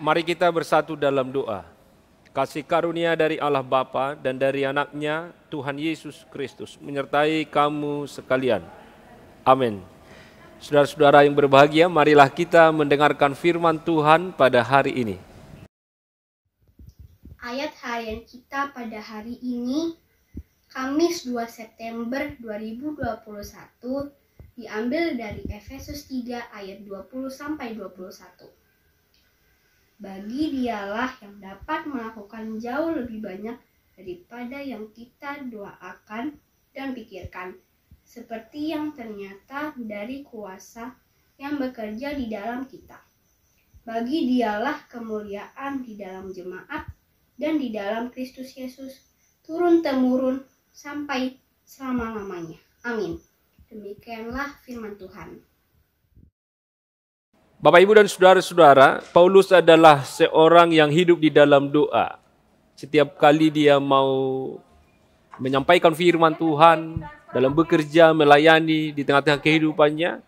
Mari kita bersatu dalam doa. Kasih karunia dari Allah Bapa dan dari anaknya Tuhan Yesus Kristus menyertai kamu sekalian. Amin. Saudara-saudara yang berbahagia, marilah kita mendengarkan firman Tuhan pada hari ini. Ayat harian kita pada hari ini, Kamis 2 September 2021, diambil dari Efesus 3 ayat 20-21. Bagi Dialah yang dapat melakukan jauh lebih banyak daripada yang kita doakan dan pikirkan, seperti yang ternyata dari kuasa yang bekerja di dalam kita. Bagi Dialah kemuliaan di dalam jemaat dan di dalam Kristus Yesus, turun-temurun sampai selama-lamanya. Amin. Demikianlah firman Tuhan. Bapak, Ibu, dan saudara-saudara, Paulus adalah seorang yang hidup di dalam doa. Setiap kali dia mau menyampaikan firman Tuhan, dalam bekerja, melayani di tengah-tengah kehidupannya,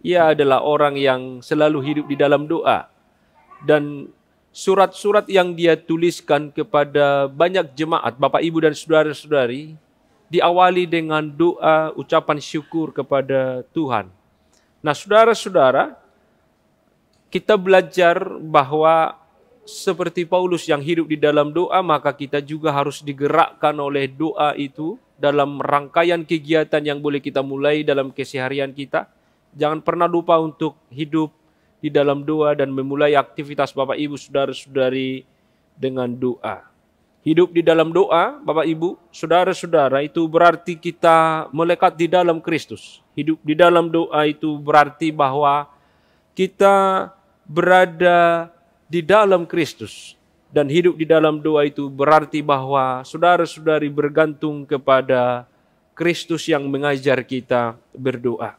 ia adalah orang yang selalu hidup di dalam doa. Dan surat-surat yang dia tuliskan kepada banyak jemaat, Bapak, Ibu, dan saudara-saudari, diawali dengan doa, ucapan syukur kepada Tuhan. Nah, saudara-saudara, kita belajar bahwa seperti Paulus yang hidup di dalam doa, maka kita juga harus digerakkan oleh doa itu dalam rangkaian kegiatan yang boleh kita mulai dalam keseharian kita. Jangan pernah lupa untuk hidup di dalam doa dan memulai aktivitas Bapak, Ibu, saudara-saudari dengan doa. Hidup di dalam doa, Bapak Ibu, saudara-saudara, itu berarti kita melekat di dalam Kristus. Hidup di dalam doa itu berarti bahwa kita berada di dalam Kristus. Dan hidup di dalam doa itu berarti bahwa saudara-saudari bergantung kepada Kristus yang mengajar kita berdoa.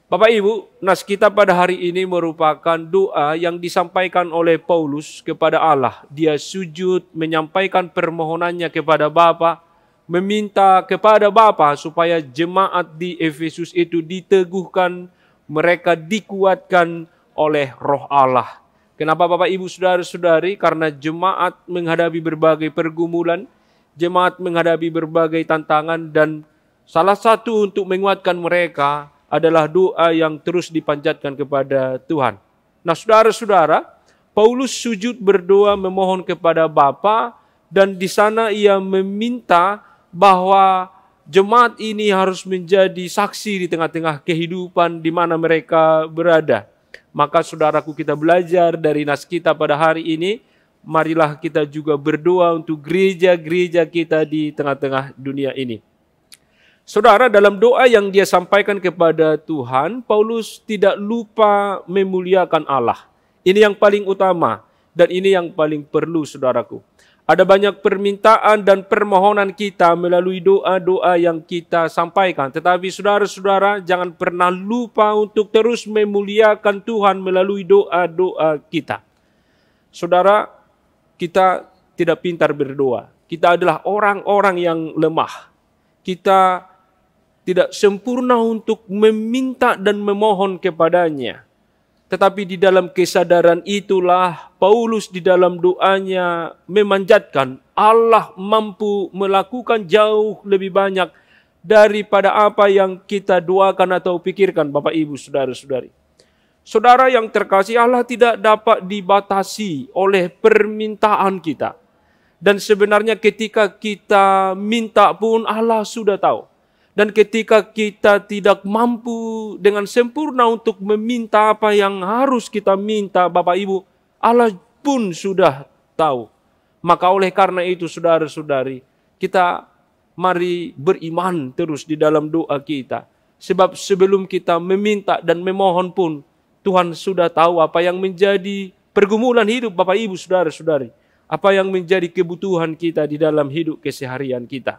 Bapak Ibu, nas kita pada hari ini merupakan doa yang disampaikan oleh Paulus kepada Allah. Dia sujud menyampaikan permohonannya kepada Bapa, meminta kepada Bapa supaya jemaat di Efesus itu diteguhkan, mereka dikuatkan oleh Roh Allah. Kenapa Bapak Ibu Saudara-saudari? Karena jemaat menghadapi berbagai pergumulan, jemaat menghadapi berbagai tantangan, dan salah satu untuk menguatkan mereka adalah doa yang terus dipanjatkan kepada Tuhan. Nah saudara-saudara, Paulus sujud berdoa memohon kepada Bapa, dan di sana ia meminta bahwa jemaat ini harus menjadi saksi di tengah-tengah kehidupan di mana mereka berada. Maka saudaraku, kita belajar dari nas kita pada hari ini, marilah kita juga berdoa untuk gereja-gereja kita di tengah-tengah dunia ini. Saudara, dalam doa yang dia sampaikan kepada Tuhan, Paulus tidak lupa memuliakan Allah. Ini yang paling utama dan ini yang paling perlu, saudaraku. Ada banyak permintaan dan permohonan kita melalui doa-doa yang kita sampaikan. Tetapi saudara-saudara, jangan pernah lupa untuk terus memuliakan Tuhan melalui doa-doa kita. Saudara, kita tidak pintar berdoa. Kita adalah orang-orang yang lemah. Kita tidak sempurna untuk meminta dan memohon kepadanya. Tetapi di dalam kesadaran itulah Paulus di dalam doanya memanjatkan Allah mampu melakukan jauh lebih banyak daripada apa yang kita doakan atau pikirkan, Bapak Ibu Saudara-saudari. Saudara yang terkasih, Allah tidak dapat dibatasi oleh permintaan kita. Dan sebenarnya ketika kita minta pun Allah sudah tahu. Dan ketika kita tidak mampu dengan sempurna untuk meminta apa yang harus kita minta, Bapak Ibu, Allah pun sudah tahu. Maka oleh karena itu, saudara-saudari, kita mari beriman terus di dalam doa kita. Sebab sebelum kita meminta dan memohon pun, Tuhan sudah tahu apa yang menjadi pergumulan hidup Bapak Ibu, saudara-saudari. Apa yang menjadi kebutuhan kita di dalam hidup keseharian kita.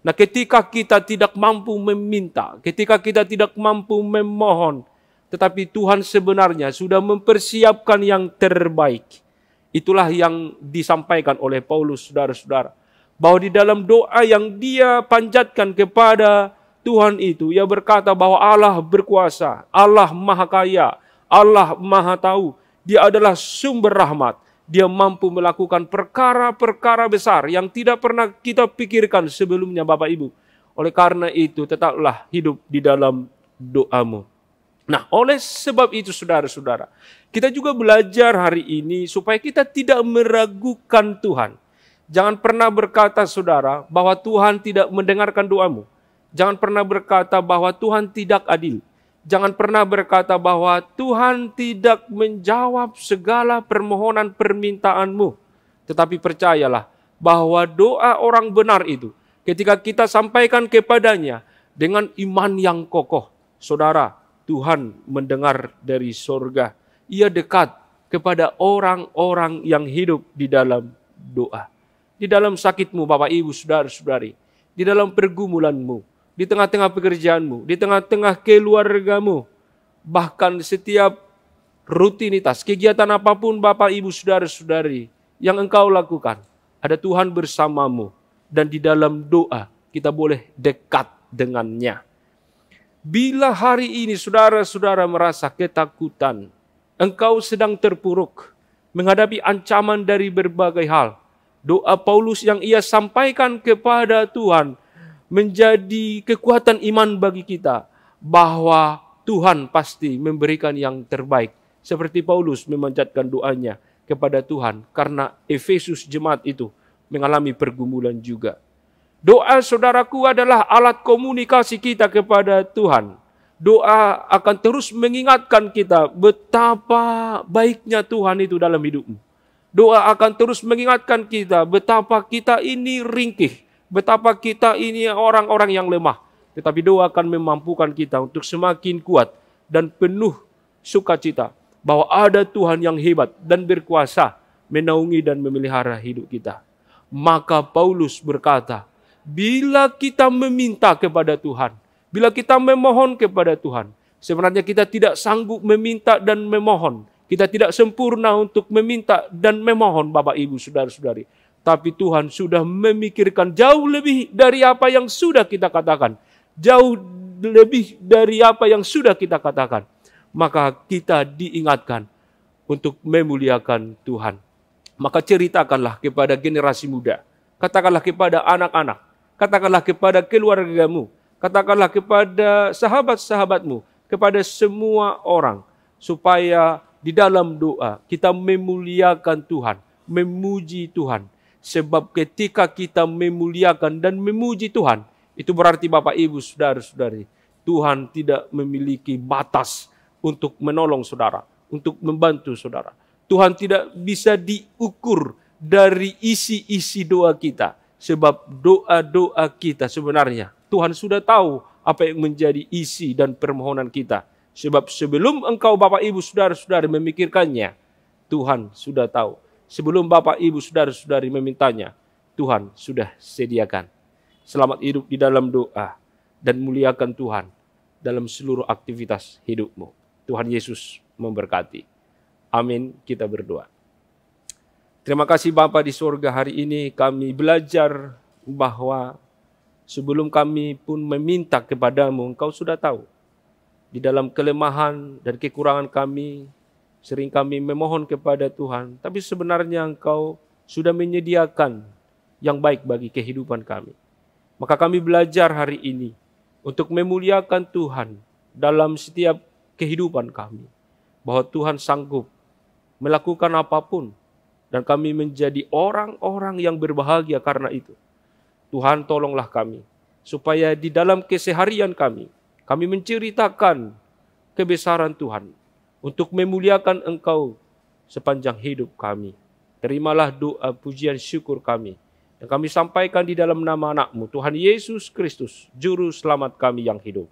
Nah, ketika kita tidak mampu meminta, ketika kita tidak mampu memohon, tetapi Tuhan sebenarnya sudah mempersiapkan yang terbaik. Itulah yang disampaikan oleh Paulus, saudara-saudara. Bahwa di dalam doa yang dia panjatkan kepada Tuhan itu, ia berkata bahwa Allah berkuasa, Allah maha kaya, Allah maha tahu. Dia adalah sumber rahmat. Dia mampu melakukan perkara-perkara besar yang tidak pernah kita pikirkan sebelumnya, Bapak Ibu. Oleh karena itu, tetaplah hidup di dalam doamu. Nah, oleh sebab itu, saudara-saudara, kita juga belajar hari ini supaya kita tidak meragukan Tuhan. Jangan pernah berkata, saudara, bahwa Tuhan tidak mendengarkan doamu. Jangan pernah berkata bahwa Tuhan tidak adil. Jangan pernah berkata bahwa Tuhan tidak menjawab segala permohonan permintaanmu. Tetapi percayalah bahwa doa orang benar itu, ketika kita sampaikan kepadanya dengan iman yang kokoh, saudara, Tuhan mendengar dari sorga. Ia dekat kepada orang-orang yang hidup di dalam doa. Di dalam sakitmu, Bapak Ibu, saudara-saudari. Di dalam pergumulanmu. Di tengah-tengah pekerjaanmu, di tengah-tengah keluargamu, bahkan setiap rutinitas, kegiatan apapun Bapak Ibu Saudara-saudari yang engkau lakukan, ada Tuhan bersamamu dan di dalam doa kita boleh dekat dengannya. Bila hari ini saudara-saudara merasa ketakutan, engkau sedang terpuruk, menghadapi ancaman dari berbagai hal, doa Paulus yang ia sampaikan kepada Tuhan menjadi kekuatan iman bagi kita bahwa Tuhan pasti memberikan yang terbaik. Seperti Paulus memanjatkan doanya kepada Tuhan karena Efesus jemaat itu mengalami pergumulan juga. Doa saudaraku adalah alat komunikasi kita kepada Tuhan. Doa akan terus mengingatkan kita betapa baiknya Tuhan itu dalam hidupmu. Doa akan terus mengingatkan kita betapa kita ini ringkih, betapa kita ini orang-orang yang lemah. Tetapi doa akan memampukan kita untuk semakin kuat dan penuh sukacita bahwa ada Tuhan yang hebat dan berkuasa menaungi dan memelihara hidup kita. Maka Paulus berkata, bila kita meminta kepada Tuhan, bila kita memohon kepada Tuhan, sebenarnya kita tidak sanggup meminta dan memohon. Kita tidak sempurna untuk meminta dan memohon, Bapak Ibu, Saudara-saudari. Tapi Tuhan sudah memikirkan jauh lebih dari apa yang sudah kita katakan. Jauh lebih dari apa yang sudah kita katakan. Maka kita diingatkan untuk memuliakan Tuhan. Maka ceritakanlah kepada generasi muda. Katakanlah kepada anak-anak. Katakanlah kepada keluargamu. Katakanlah kepada sahabat-sahabatmu. Kepada semua orang. Supaya di dalam doa kita memuliakan Tuhan, memuji Tuhan. Sebab ketika kita memuliakan dan memuji Tuhan, itu berarti Bapak Ibu Saudara-saudari, Tuhan tidak memiliki batas untuk menolong saudara, untuk membantu saudara. Tuhan tidak bisa diukur dari isi-isi doa kita. Sebab doa-doa kita sebenarnya Tuhan sudah tahu apa yang menjadi isi dan permohonan kita. Sebab sebelum engkau Bapak Ibu Saudara-saudari memikirkannya, Tuhan sudah tahu. Sebelum Bapak Ibu Saudara-saudari memintanya, Tuhan sudah sediakan. Selamat hidup di dalam doa dan muliakan Tuhan dalam seluruh aktivitas hidupmu. Tuhan Yesus memberkati. Amin, kita berdoa. Terima kasih Bapa di surga, hari ini kami belajar bahwa sebelum kami pun meminta kepadamu, Engkau sudah tahu. Di dalam kelemahan dan kekurangan kami, sering kami memohon kepada Tuhan, tapi sebenarnya Engkau sudah menyediakan yang baik bagi kehidupan kami. Maka kami belajar hari ini untuk memuliakan Tuhan dalam setiap kehidupan kami. Bahwa Tuhan sanggup melakukan apapun, dan kami menjadi orang-orang yang berbahagia karena itu. Tuhan tolonglah kami, supaya di dalam keseharian kami menceritakan kebesaran Tuhan untuk memuliakan Engkau sepanjang hidup kami. Terimalah doa pujian syukur kami yang kami sampaikan di dalam nama anak-Mu, Tuhan Yesus Kristus, Juru Selamat kami yang hidup.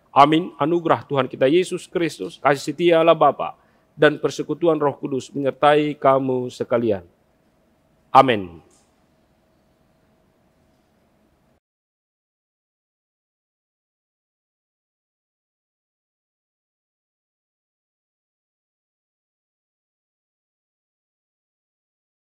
Amin. Anugerah Tuhan kita Yesus Kristus, kasih setia Allah Bapa, dan persekutuan Roh Kudus menyertai kamu sekalian. Amin.